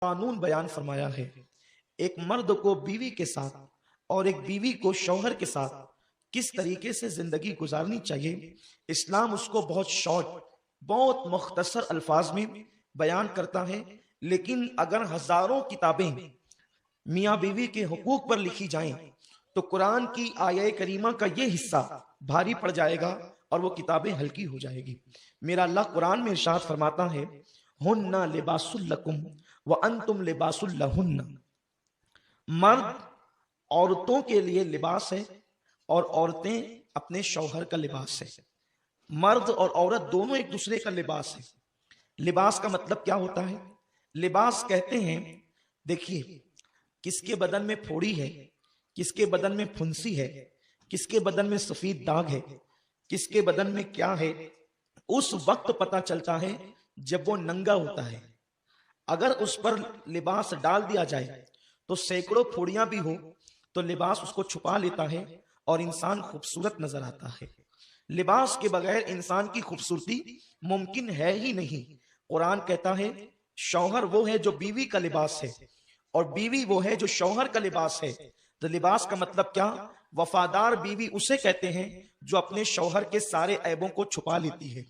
قانون بیان فرمایا ہے۔ ایک مرد کو بیوی کے ساتھ اور ایک بیوی کو شوہر کے ساتھ کس طریقے سے زندگی گزارنی چاہیے، اسلام اس کو بہت شارٹ، بہت مختصر الفاظ میں بیان کرتا ہے۔ لیکن اگر ہزاروں کتابیں میاں بیوی کے حقوق پر لکھی جائیں تو قرآن کی آیہ کریمہ کا یہ حصہ بھاری پڑ جائے گا اور وہ کتابیں ہلکی ہو جائے گی۔ میرا اللہ قرآن میں ارشاد فرماتا ہے ہن لباس لکم وانتم لباس لہن، مرد عورتوں کے لیے لباس ہے اور عورتیں اپنے شوہر کا لباس ہے۔ مرد اور عورت دونوں ایک دوسرے کا لباس ہے۔ لباس کا مطلب کیا ہوتا ہے؟ لباس کہتے ہیں، دیکھیے کس کے بدن میں پھوڑی ہے، کس کے بدن میں پھنسی ہے، کس کے بدن میں سفید داغ ہے، کس کے بدن میں کیا ہے، اس وقت پتہ چلتا ہے جب وہ ننگا ہوتا ہے۔ اگر اس پر لباس ڈال دیا جائے تو سینکڑوں پھوڑیاں بھی ہو تو لباس اس کو چھپا لیتا ہے اور انسان خوبصورت نظر آتا ہے۔ لباس کے بغیر انسان کی خوبصورتی ممکن ہے ہی نہیں۔ قرآن کہتا ہے شوہر وہ ہے جو بیوی کا لباس ہے اور بیوی وہ ہے جو شوہر کا لباس ہے۔ تو لباس کا مطلب کیا؟ وفادار بیوی اسے کہتے ہیں جو اپنے شوہر کے سارے عیبوں کو چھپا لیتی ہے،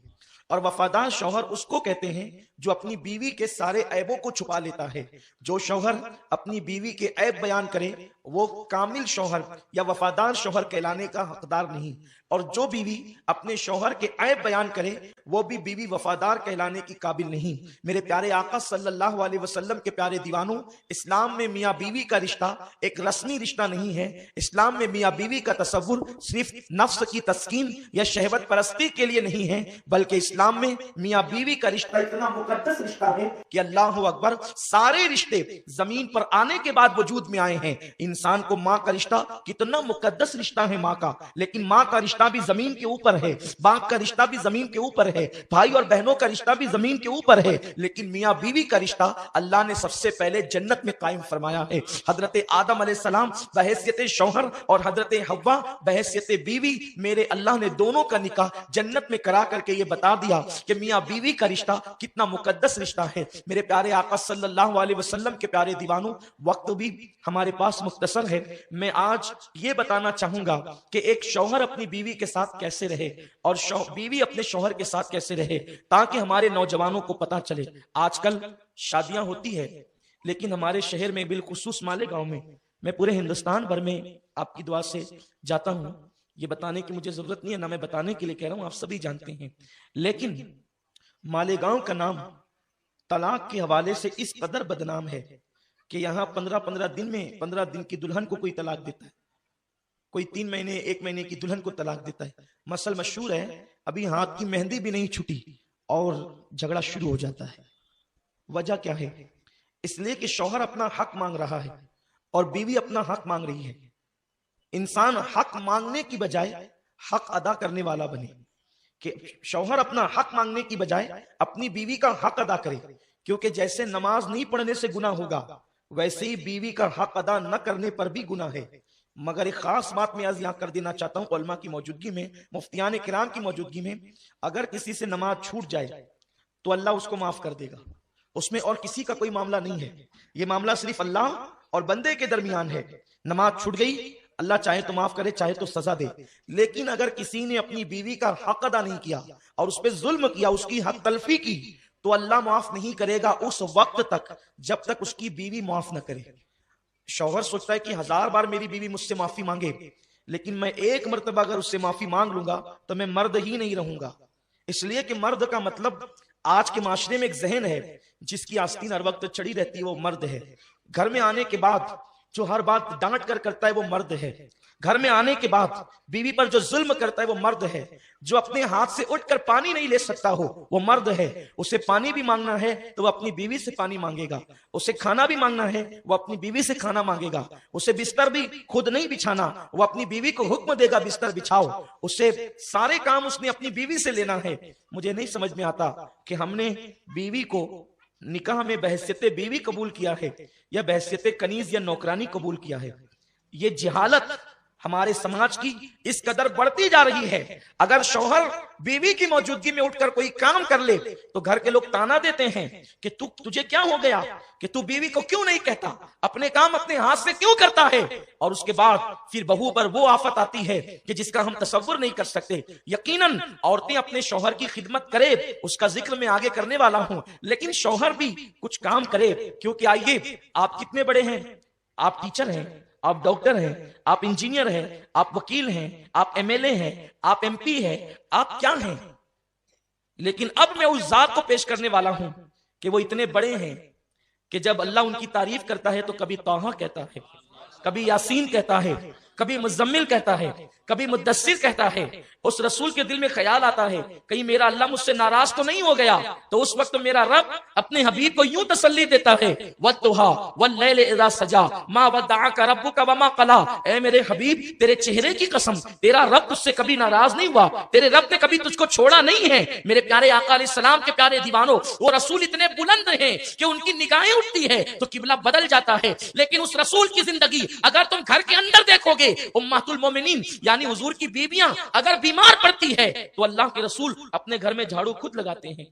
اور وفادار شوہر اس کو کہتے ہیں جو اپنی بیوی کے سارے عیبوں کو چھپا لیتا ہے۔ جو شوہر اپنی بیوی کے عیب بیان کرے وہ کامل شوہر یا وفادار شوہر کہلانے کا حقدار نہیں، اور جو بیوی اپنے شوہر کے عیب بیان کرے وہ بھی بیوی وفادار کہلانے کی قابل نہیں۔ میرے پیارے آقا صلی اللہ علیہ وسلم کے پیارے دیوانوں، اسلام میں میاں بیوی کا رشتہ ایک رسمی رشتہ نہیں ہے۔ اسلام میں میاں بیوی کا تصور صرف نفس کی تسکین یا شہوت پرستی کے لیے نہیں ہے، بلکہ اسلام میں میاں بیوی کا رشتہ اتنا مقدس رشتہ ہے کہ اللہ اکبر، سارے رشتے زمین پر آنے کے بعد وجود میں آئے ہیں۔ انسان کو ماں کا رشتہ کتنا مقدس رشتہ ہے ماں کا، لیکن ماں کا رشتہ بھی زمین کے اوپر ہے، باپ کا رشتہ بھی زمین کے اوپر ہے، بھائی اور بہنوں کا رشتہ بھی زمین کے اوپر ہے، لیکن میاں بیوی کا رشتہ اللہ نے سب سے پہلے جنت میں قائم فرمایا ہے۔ حضرت آدم علیہ السلام بحیثیت شوہر اور حضرت حوا بحیثیت بیوی، میرے اللہ نے دونوں کا نکاح جنت میں کرا کر کے یہ بتا دیا کہ میاں بیوی کا رشتہ کتنا مقدس رشتہ ہے۔ میرے پیارے آقا صلی اللہ علیہ وسلم کے پیارے دیوانوں، وقت بھی ہمارے پاس مختصر ہے۔ میں آج یہ بتانا چاہوں گا کہ ایک شوہر اپنی بیوی کے ساتھ کیسے رہے اور بیوی اپنے شوہر کے ساتھ کیسے رہے، تاکہ ہمارے نوجوانوں کو پتا چلے۔ آج کل شادیاں ہوتی ہے لیکن ہمارے شہر میں بالخصوص مالیگاؤں میں پورے ہندوستان بھر میں آپ کی دعا سے جاتا ہوں، یہ بتانے کی مجھے ضرورت نہیں ہے، نہ میں بتانے کے لیے کہہ رہا ہوں، آپ سبھی جانتے ہیں، لیکن مالیگاؤں کا نام طلاق کے حوالے سے اس قدر بدنام ہے کہ یہاں 15 دن میں 15 دن کی دلہن کو کوئی طلاق دیتا ہے، کوئی 3 مہینے 1 مہینے کی دلہن کو طلاق دیتا ہے۔ مسئلہ مشہور ہے، ابھی ہاتھ کی مہندی بھی نہیں چھٹی اور جھگڑا شروع ہو جاتا ہے۔ وجہ کیا ہے؟ اس لیے کہ شوہر اپنا حق مانگ رہا ہے اور بیوی اپنا حق مانگ رہی ہے۔ انسان حق مانگنے کی بجائے حق ادا کرنے والا بنے، کہ شوہر اپنا حق مانگنے کی بجائے اپنی بیوی کا حق ادا کرے، کیونکہ جیسے نماز نہیں پڑھنے سے گناہ ہوگا ویسے ہی بیوی کا حق ادا نہ کرنے پر بھی گناہ ہے۔ مگر ایک خاص بات میں آج یہاں کر دینا چاہتا ہوں، علماء کی موجودگی میں، مفتیان کرام کی موجودگی میں، اگر کسی سے نماز چھوٹ جائے تو اللہ اس کو معاف کر دے گا، اس میں اور کسی کا کوئی معاملہ نہیں ہے، یہ معاملہ صرف اللہ اور بندے کے درمیان ہے۔ نماز چھوٹ گئی، اللہ چاہے تو معاف کرے، چاہے تو سزا دے، لیکن اگر کسی نے اپنی بیوی کا حق ادا نہیں کیا اور اس پہ ظلم کیا، اس کی حق تلفی کی، تو اللہ معاف نہیں کرے گا اس وقت تک جب تک اس کی بیوی معاف نہ کرے۔ شوہر سوچتا ہے کہ 1000 بار میری بیوی مجھ سے معافی مانگے، لیکن میں ایک مرتبہ اگر اس سے معافی مانگ لوں گا تو میں مرد ہی نہیں رہوں گا۔ اس لیے کہ مرد کا مطلب، آج کے معاشرے میں ایک ذہن ہے جس کی آستین ہر وقت چڑھی رہتی ہے، وہ مرد ہے۔ گھر میں آنے کے بعد جو ہر بات ڈانٹ کر کرتا ہے وہ مرد ہے۔ گھر میں آنے کے بعد بیوی پر جو ظلم کرتا ہے وہ مرد ہے۔ جو اپنے ہاتھ سے اٹھ کر پانی نہیں لے سکتا ہو وہ مرد ہے۔ اسے پانی بھی مانگنا ہے تو وہ اپنی بیوی سے پانی مانگے گا، اسے کھانا بھی مانگنا ہے وہ اپنی بیوی سے کھانا مانگے گا، اسے بستر بھی خود نہیں بچھانا، وہ اپنی بیوی کو حکم دے گا بستر بچھاؤ، اسے سارے کام اس نے اپنی بیوی سے لینا ہے۔ مجھے نہیں سمجھ میں آتا کہ ہم نے بیوی کو نکاح میں بحیثیت بیوی قبول کیا ہے یا بحیثیت کنیز یا نوکرانی قبول کیا ہے۔ یہ جہالت ہمارے سماج کی اس قدر بڑھتی جا رہی ہے، اگر شوہر بیوی کی موجودگی میں اٹھ کر کوئی کام کر لے تو گھر کے لوگ تانا دیتے ہیں کہ تجھے کیا ہو گیا، کہ تو بیوی کو کیوں نہیں کہتا، اپنے کام اپنے ہاتھ سے کیوں کرتا ہے، اور اس کے بعد پھر بہو پر وہ آفت آتی ہے کہ جس کا ہم تصور نہیں کر سکتے۔ یقیناً عورتیں اپنے شوہر کی خدمت کرے، اس کا ذکر میں آگے کرنے والا ہوں، لیکن شوہر بھی کچھ کام کرے، کیونکہ آئیے، آپ کتنے بڑے ہیں، آپ ٹیچر ہیں، آپ ڈاکٹر ہیں، آپ انجینئر ہیں، آپ وکیل ہیں، آپ ایم ایل اے ہیں، آپ ایم پی ہیں، آپ کیا ہیں، لیکن اب میں اس ذات کو پیش کرنے والا ہوں کہ وہ اتنے بڑے ہیں کہ جب اللہ ان کی تعریف کرتا ہے تو کبھی طٰہٰ کہتا ہے، کبھی یاسین کہتا ہے، کبھی مزمل کہتا ہے، کبھی مدثر کہتا ہے۔ اس رسول کے دل میں خیال آتا ہے کہیں میرا اللہ مجھ سے ناراض تو نہیں ہو گیا، تو اس وقت میرا رب اپنے حبیب کو یوں تسلی دیتا ہے، وَالضُّحَىٰ وَاللَّيْلِ إِذَا سَجَىٰ مَا وَدَّعَكَ رَبُّكَ وَمَا قَلَىٰ۔ اے میرے حبیب، تیرے چہرے کی قسم، تیرا رب تجھ سے کبھی ناراض نہیں ہوا، تیرے رب نے کبھی تجھ کو چھوڑا نہیں ہے۔ میرے پیارے آقا علیہ السلام کے پیارے دیوانوں، وہ رسول اتنے بلند ہیں کہ ان کی نگاہیں اٹھتی ہے تو قبلہ بدل جاتا ہے، لیکن اس رسول کی زندگی اگر تم گھر کے اندر دیکھو گے، امہات المومنین یعنی حضور کی بیویاں اگر بیمار پڑتی ہے تو اللہ کے رسول اپنے گھر میں جھاڑو خود لگاتے ہیں۔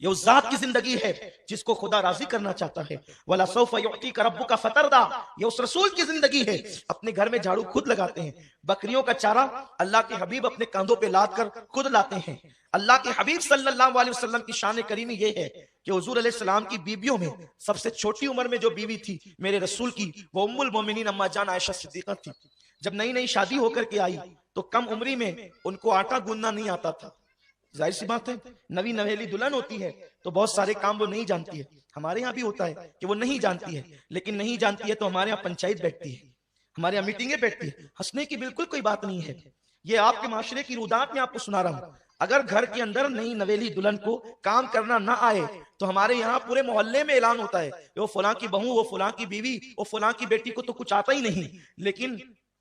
یہ اس ذات کی زندگی ہے جس کو خدا راضی کرنا چاہتا ہے۔ وَلَسَوْفَ يُعْطِيكَ رَبُّكَ فَتَرْضَىٰ، یہ اس رسول کی زندگی ہے، اپنے گھر میں جھاڑو خود لگاتے ہیں۔ بکریوں کا چارہ اللہ کے حبیب اپنے کاندھوں پہ لاد کر خود لاتے ہیں۔ اللہ کے حبیب صلی اللہ علیہ وسلم کی شان کریمی یہ ہے کہ حضور علیہ السلام کی بیویوں میں سب سے چھوٹی عمر میں جو بیوی تھی میرے رسول کی، وہ ام المومنین اما جان عائشہ صدیقہ تھی۔ جب نئی نئی شادی ہو کر کے آئی تو کم عمری میں ان کو آٹا گوندنا نہیں آتا تھا۔ ظاہر سی بات ہے، نوی نویلی دلہن ہوتی ہے تو بہت سارے کام وہ نہیں جانتی ہے، ہمارے ہاں بھی ہوتا ہے کہ وہ نہیں جانتی ہے، لیکن نہیں جانتی ہے تو ہمارے ہاں پنچایت بیٹھتی ہے، ہمارے یہاں میٹنگیں بیٹھتی ہے، ہنسنے کی بالکل کوئی بات نہیں ہے۔ یہ آپ کے معاشرے کی رودات میں آپ کو سنا رہا ہوں، اگر گھر کے اندر نئی نویلی دلہن کو کام کرنا نہ آئے تو ہمارے یہاں پورے محلے میں اعلان ہوتا ہے وہ فلاں کی بہو، وہ فلاں کی بیوی، وہ فلاں کی بیٹی کو تو کچھ آتا ہی نہیں۔ لیکن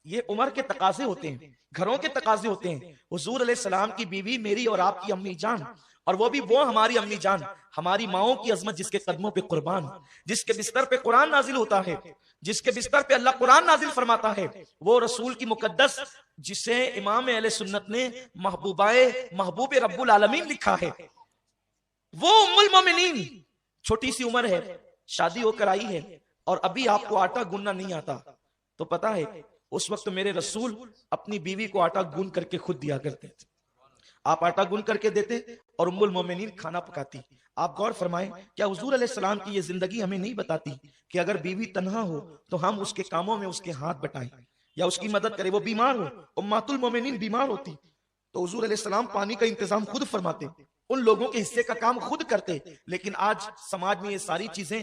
یہ عمر کے تقاضے ہوتے ہیں، گھروں کے تقاضے ہوتے ہیں۔ حضور علیہ السلام کی بیوی میری اور آپ کی امی جان، اور وہ بھی وہ ہماری امی جان، ہماری ماؤں کی عظمت جس کے قدموں پہ قربان، جس کے بستر پہ قرآن نازل ہوتا ہے، جس کے بستر پہ اللہ قرآن نازل فرماتا ہے، وہ رسول کی مقدس جسے امام اہل سنت نے محبوب رب العالمین لکھا ہے، وہ ام المومنین چھوٹی سی عمر ہے، شادی ہو کر آئی ہے اور ابھی آپ کو آٹا گوننا نہیں آتا، تو پتا ہے اس وقت میرے رسول اپنی بیوی کو آٹا گون کر کے خود دیا کرتے تھے۔ آپ آٹا گون کر کے دیتے اور ام المومنین کھانا پکاتی۔ آپ غور فرمائیں، کیا حضور علیہ السلام کی یہ زندگی ہمیں نہیں بتاتی کہ اگر بیوی تنہا ہو تو ہم اس کے کاموں میں اس کے ہاتھ بٹائیں یا اس کی مدد کریں؟ وہ بیمار ہو، امہات المومنین بیمار ہوتی تو حضور علیہ السلام پانی کا انتظام خود فرماتے، ان لوگوں کے حصے کا کام خود کرتے۔ لیکن آج سماج میں یہ ساری چیزیں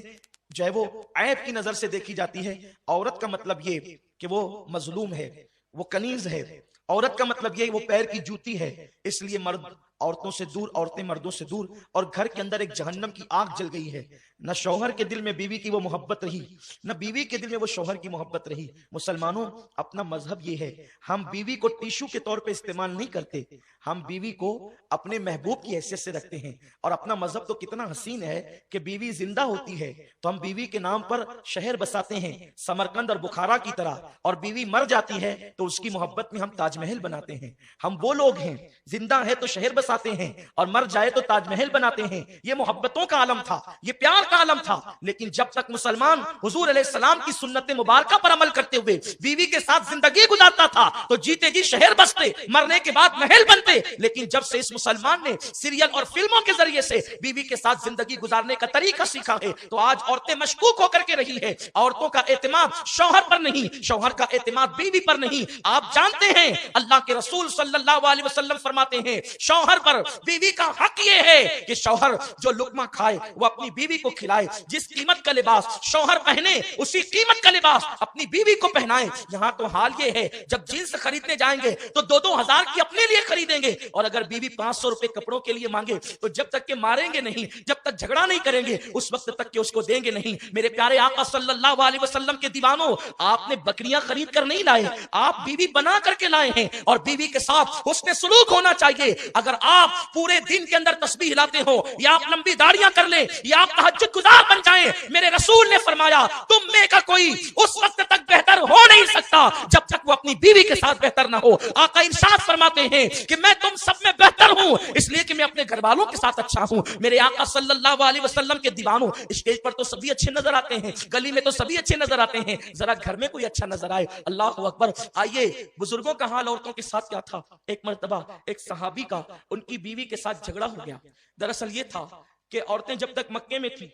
جو ہے وہ عیب کی نظر سے دیکھی جاتی ہے۔ عورت کا مطلب یہ کہ وہ مظلوم ہے، وہ کنیز ہے، عورت کا مطلب یہ وہ پیر کی جوتی ہے، اس لیے مرد عورتوں سے دور، عورتیں مردوں سے دور، اور گھر کے اندر ایک جہنم کی آگ جل گئی ہے۔ نہ شوہر کے دل میں بیوی کی وہ محبت رہی، نہ بیوی کے دل میں وہ شوہر کی محبت رہی۔ مسلمانوں، اپنا مذہب یہ ہے، ہم بیوی کو ٹیشو کے طور پہ استعمال نہیں کرتے، ہم بیوی کو اپنے محبوب کی حیثیت سے رکھتے ہیں۔ اور اپنا مذہب تو کتنا حسین ہے کہ بیوی زندہ ہوتی ہے تو ہم بیوی کے نام پر شہر بساتے ہیں، سمرقند اور بخارا کی طرح، اور بیوی مر جاتی ہے تو اس کی محبت میں ہم تاج محل بناتے ہیں۔ ہم وہ لوگ ہیں، زندہ ہے تو شہر بساتے ہیں اور مر جائے تو تاج محل بناتے ہیں۔ یہ محبتوں کا عالم تھا، یہ پیار کا عالم تھا، لیکن جب تک مسلمان حضور علیہ السلام کی سنت مبارکہ پر عمل کرتے ہوئے بیوی کے ساتھ زندگی گزارتا تھا تو جیتے جی شہر بستے، مرنے کے بعد محل بنتے۔ لیکن جب سے اس مسلمان نے سیریل اور فلموں کے ذریعے سے بیوی کے ساتھ زندگی گزارنے کا طریقہ سیکھا ہے تو آج عورتیں مشکوک ہو کر کے رہی ہے۔ عورتوں کا اعتماد شوہر پر نہیں، شوہر کا اعتماد بیوی پر نہیں۔ آپ جانتے ہیں اللہ کے رسول صلی اللہ علیہ وسلم فرماتے ہیں شوہر پر بیوی کا حق یہ ہے کہ شوہر جو لقمہ کھائے وہ اپنی بیوی کو کھلائے، جس قیمت کا لباس شوہر پہنے اسی قیمت کا لباس اپنی بیوی کو پہنائے۔ یہاں تو حال یہ ہے جب جینس خریدنے جائیں گے تو 2-2 ہزار کی اپنے لیے خریدیں گے، اور اگر بیوی 500 روپے کپڑوں کے لیے مانگے تو جب تک کہ ماریں گے نہیں، جب تک جھگڑا نہیں کریں گے اس وقت تک کہ اس کو دیں گے نہیں۔ میرے پیارے آقا صلی اللہ علیہ وسلم کے دیوانوں، آپ نے بکریاں خرید کر نہیں لائے، آپ بیوی بنا کر کے لائے ہیں، اور بیوی کے ساتھ حسن سلوک ہونا چاہیے۔ اگر آپ پورے دن کے اندر تسبیح لاتے ہو یا آپ لمبی داڑیاں کر لیں یا آپ تہجد گزار بن جائیں، میرے رسول نے فرمایا تم میں کا کوئی اس وقت تک بہتر ہو نہیں سکتا جب تک وہ اپنی بیوی کے ساتھ بہتر نہ ہو۔ آقا ارشاد فرماتے ہیں کہ میں تم سب میں بہتر ہوں اس لیے کہ میں اپنے گھر والوں کے ساتھ اچھا ہوں۔ میرے آقا صلی اللہ علیہ وسلم کے دیوانوں، اسٹیج پر تو سبھی اچھے نظر آتے ہیں، گلی میں تو سبھی اچھے نظر آتے ہیں، ذرا گھر میں کوئی اچھا نظر آئے۔ اللہ اکبر۔ آئیے بزرگوں کا حال عورتوں کے ساتھ کیا تھا۔ ایک مرتبہ ایک صحابی کا ان کی بیوی کے ساتھ جھگڑا ہو گیا۔ دراصل یہ تھا کہ عورتیں جب تک مکے میں تھی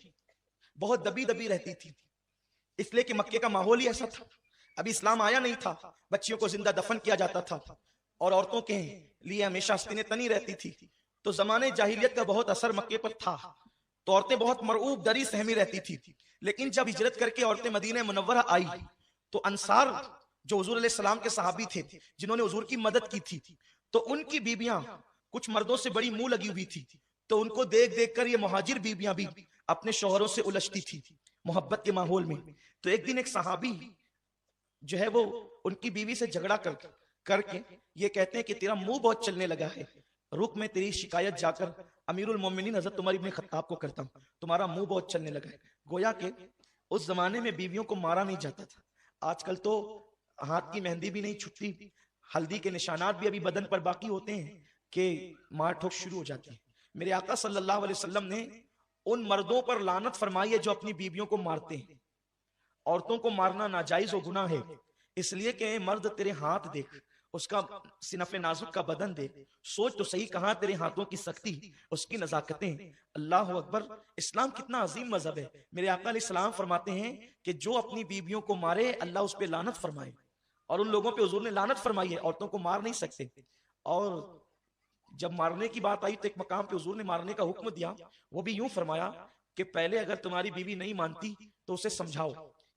بہت دبی دبی رہتی تھی، اس لیے کہ مکے کا ماحول ہی ایسا تھا، ابھی اسلام آیا نہیں تھا، بچیوں کو زندہ دفن کیا جاتا تھا اور عورتوں کے لیے ہمیشہ آستینیں تنی رہتی تھی، تو زمانے جاہلیت کا بہت اثر مکے پر تھا، تو عورتیں بہت مرعوب ڈری سہمی رہتی تھی۔ لیکن جب ہجرت کر کے عورتیں مدینہ منورہ آئی تو انصار جو حضور علیہ السلام کے صحابی تھے جنہوں نے حضور کی مدد کی تھی، تو ان کی بیویاں کچھ مردوں سے بڑی منہ لگی ہوئی تھی، تو ان کو دیکھ دیکھ کر یہ مہاجر بیویاں بھی اپنے شوہروں سے الجھتی تھی محبت کے ماحول میں۔ تو ایک دن ایک صحابی جو ہے وہ ان کی بیوی سے جھگڑا کر کے یہ کہتے ہیں کہ تیرا منہ بہت چلنے لگا ہے، رک میں تیری شکایت جا کر امیر المومنین حضرت عمر بن خطاب کو کرتا ہوں، تمہارا منہ بہت چلنے لگا ہے۔ گویا کہ اس زمانے میں بیویوں کو مارا نہیں جاتا تھا، آج کل تو ہاتھ کی مہندی بھی نہیں چھٹتی، ہلدی کے نشانات بھی ابھی بدن پر باقی ہوتے ہیں کہ مار ٹھوک شروع ہو جاتی ہے۔ میرے آقا صلی اللہ علیہ وسلم نے ان مردوں پر لعنت فرمائی ہے جو اپنی بیویوں کو مارتے ہیں۔ عورتوں کو مارنا ناجائز و گناہ ہے، اس لیے کہ مرد تیرے ہاتھ دیکھ، اس کا صنف نازک کا بدن دیکھ، سوچ تو صحیح کہاں تیرے ہاتھوں کی سختی، اس کی نزاکتیں۔ اللہ اکبر۔ اسلام کتنا عظیم مذہب ہے۔ میرے آقا علیہ السلام فرماتے ہیں کہ جو اپنی بیویوں کو مارے اللہ اس پہ لعنت فرمائے، اور ان لوگوں پہ حضور نے لعنت فرمائی ہے، عورتوں کو مار نہیں سکتے۔ اور جب مارنے کی بات آئی تو ایک مقام پہ حضور نے مارنے کا حکم دیا، وہ بھی یوں فرمایا کہ پہلے اگر تمہاری بیوی نہیں مانتی تو اسے سمجھاؤ،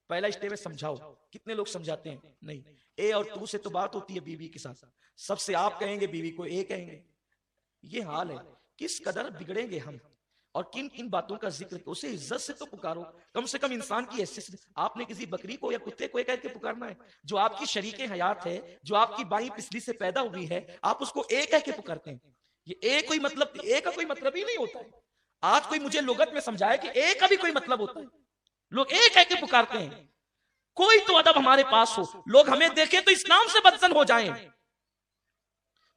پہلا اسٹیپ ہے سمجھاؤ۔ کتنے لوگ سمجھاتے ہیں؟ نہیں، اے اور تو سے تو بات ہوتی ہے بیوی کے ساتھ، سب سے آپ کہیں گے، بیوی کو اے کہیں گے۔ یہ حال ہے، کس قدر بگڑیں گے ہم، اور کن کن باتوں کا ذکر، اسے عزت سے تو پکارو، کم سے کم انسان کی حیثیت سے۔ آپ نے کسی بکری کو یا کتے کو کہہ کے پکارنا ہے؟ جو آپ کی شریک حیات ہے، جو آپ کی بائیں پسلی سے پیدا ہوئی ہے، آپ اس کو اے کہہ کے پکارتے ہیں؟ یہ اے کوئی مطلب، اے کا کوئی مطلب ہی نہیں ہوتا ہے۔ آج کوئی مجھے لغت میں سمجھائے کہ اے کا بھی کوئی مطلب ہوتا ہے؟ لوگ اے کہہ کے پکارتے ہیں۔ کوئی تو ادب ہمارے پاس ہو، لوگ ہمیں دیکھیں تو اسلام سے بدزن ہو جائیں۔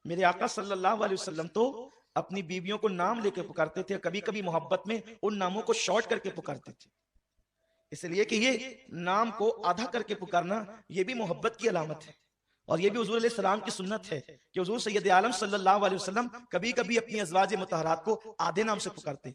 میرے آقا صلی اللہ علیہ وسلم تو اپنی بیویوں کو نام لے کے پکارتے تھے، کبھی کبھی محبت میں ان ناموں کو شارٹ کر کے پکارتے تھے، اس لیے کہ یہ نام کو آدھا کر کے پکارنا یہ بھی محبت کی علامت ہے، اور یہ بھی حضور علیہ السلام کی سنت ہے کہ حضور سید عالم صلی اللہ علیہ وسلم کبھی کبھی اپنی ازواج مطہرات کو آدھے نام سے پکارتے۔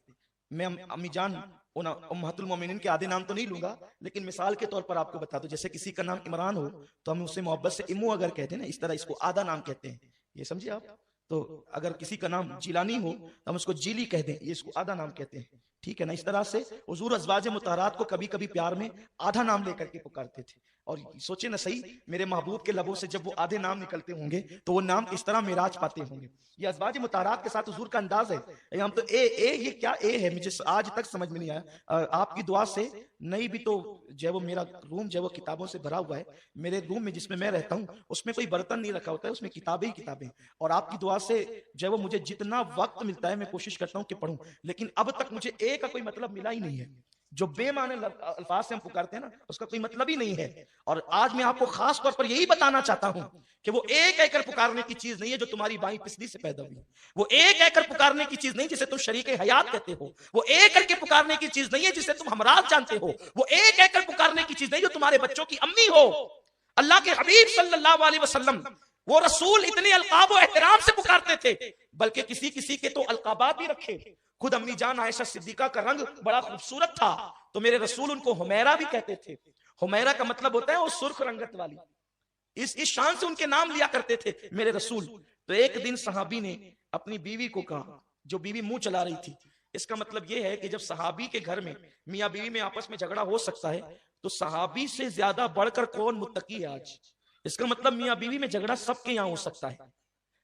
میں امی جان امہات المومنین کے آدھے نام تو نہیں لوں گا، لیکن مثال کے طور پر آپ کو بتا دوں، جیسے کسی کا نام عمران ہو تو ہم اسے محبت سے امو اگر کہتے ہیں نا، اس طرح اس کو آدھا نام کہتے ہیں، یہ سمجھے آپ؟ تو اگر کسی کا نام جیلانی ہو تو ہم اس کو جیلی کہہ دیں، یہ اس کو آدھا نام کہتے ہیں، ٹھیک ہے نا؟ اس طرح سے حضور ازواج مطہرات کو کبھی کبھی پیار میں آدھا نام لے کر کے پکارتے تھے۔ اور سوچیں نا صحیح، میرے محبوب کے لبوں سے جب وہ آدھے نام نکلتے ہوں گے تو وہ نام کس طرح معراج پاتے ہوں گے۔ یہ ازواج مطہرات کے ساتھ حضور کا انداز ہے۔ ہم تو اے یہ کیا اے ہے، مجھے آج تک سمجھ میں نہیں آیا۔ آپ کی دعا سے نہیں بھی تو جو ہے وہ میرا روم جو ہے وہ کتابوں سے بھرا ہوا ہے، میرے روم میں جس میں میں رہتا ہوں اس میں کوئی برتن نہیں رکھا ہوتا ہے، اس میں کتابیں ہی کتابیں، اور آپ کی دعا سے جو ہے وہ مجھے جتنا وقت ملتا ہے میں کوشش کرتا ہوں کہ پڑھوں، لیکن اب تک مجھے اے کا کوئی مطلب ملا ہی نہیں ہے۔ جو بے معنی الفاظ سے ہم پکارتے ہیں نا، اس کا کوئی مطلب ہی نہیں ہے۔ اور آج میں آپ کو خاص طور پر یہی بتانا چاہتا ہوں کہ وہ اے کہہ کر پکارنے کی چیز نہیں ہے جو تمہاری بائیں پسلی سے پیدا ہوئی، وہ اے کہہ کر پکارنے کی چیز نہیں جسے تم شریک حیات کہتے ہو، وہ اے کر کے پکارنے کی چیز نہیں ہے جسے تم ہمراز جانتے ہو، وہ اے کہہ کر پکارنے کی چیز نہیں جو تمہارے بچوں کی امی ہو۔ اللہ کے حبیب صلی اللہ علیہ وسلم وہ رسول اتنے القاب و احترام سے پکارتے تھے، بلکہ کسی کسی کے تو القابات بھی رکھے۔ خود امی جان عائشہ صدیقہ کا رنگ بڑا خوبصورت تھا تو میرے رسول ان کو حمیرہ بھی کہتے تھے۔ حمیرہ کا مطلب ہوتا ہے وہ سرخ رنگت والی، اس شان سے ان کے نام لیا کرتے تھے میرے رسول۔ تو ایک دن صحابی نے اپنی بیوی کو کہا، جو بیوی منہ چلا رہی تھی، اس کا مطلب یہ ہے کہ جب صحابی کے گھر میں میاں بیوی میں آپس میں جھگڑا ہو سکتا ہے تو صحابی سے زیادہ بڑھ کر کون متقی ہے آج؟ اس کا مطلب میاں بیوی میں جھگڑا سب کے یہاں ہو سکتا ہے،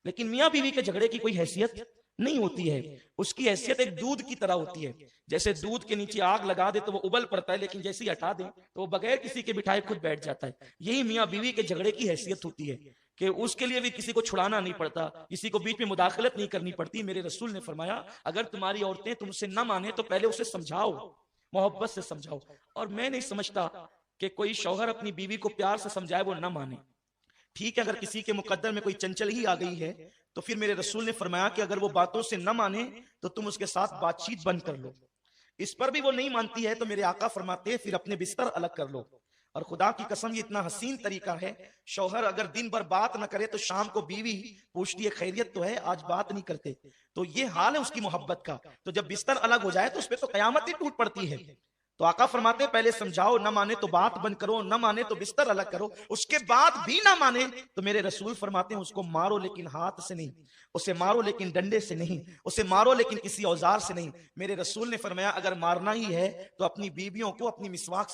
لیکن میاں بیوی کے جھگڑے کی کوئی حیثیت نہیں ہوتی ہے۔ اس کی حیثیت ایک دودھ کی طرح ہوتی ہے، جیسے دودھ کے نیچے آگ لگا دے تو وہ ابل پڑتا ہے، لیکن جیسے ہٹا دیں تو وہ بغیر کسی کے بٹھائے خود بیٹھ جاتا ہے۔ یہی میاں بیوی کے جھگڑے کی حیثیت ہوتی ہے کہ اس کے لیے بھی کسی کو چھڑانا نہیں پڑتا، کسی کو بیچ میں مداخلت نہیں کرنی پڑتی۔ میرے رسول نے فرمایا اگر تمہاری عورتیں تم سے نہ مانے تو پہلے اسے سمجھاؤ، محبت سے سمجھاؤ۔ اور میں نہیں سمجھتا کہ کوئی شوہر اپنی بیوی کو پیار سے سمجھائے وہ نہ مانے۔ ٹھیک ہے، اگر کسی کے مقدر میں کوئی چنچل ہی آ گئی ہے تو پھر میرے رسول نے فرمایا کہ اگر وہ باتوں سے نہ مانے تو تم اس کے ساتھ بات چیت بند کر لو۔ اس پر بھی وہ نہیں مانتی ہے تو میرے آقا فرماتے ہیں پھر اپنے بستر الگ کر لو۔ اور خدا کی قسم یہ اتنا حسین طریقہ ہے، شوہر اگر دن بھر بات نہ کرے تو شام کو بیوی پوچھتی ہے خیریت تو ہے، آج بات نہیں کرتے، تو یہ حال ہے اس کی محبت کا۔ تو جب بستر الگ ہو جائے تو اس پہ تو قیامت ہی ٹوٹ پڑتی ہے۔ تو آقا فرماتے ہیں پہلے سمجھاؤ، نہ مانے تو بات بند کرو، نہ مانے تو بستر الگ کرو، اس کے بعد بھی نہ مانے تو میرے رسول فرماتے ہیں اس کو مارو لیکن ہاتھ سے نہیں، اسے مارو لیکن ڈنڈے سے نہیں، اسے مارو لیکن کسی اوزار سے نہیں۔ میرے رسول نے فرمایا اگر مارنا ہی ہے تو اپنی بیویوں کو اپنی مسواک سے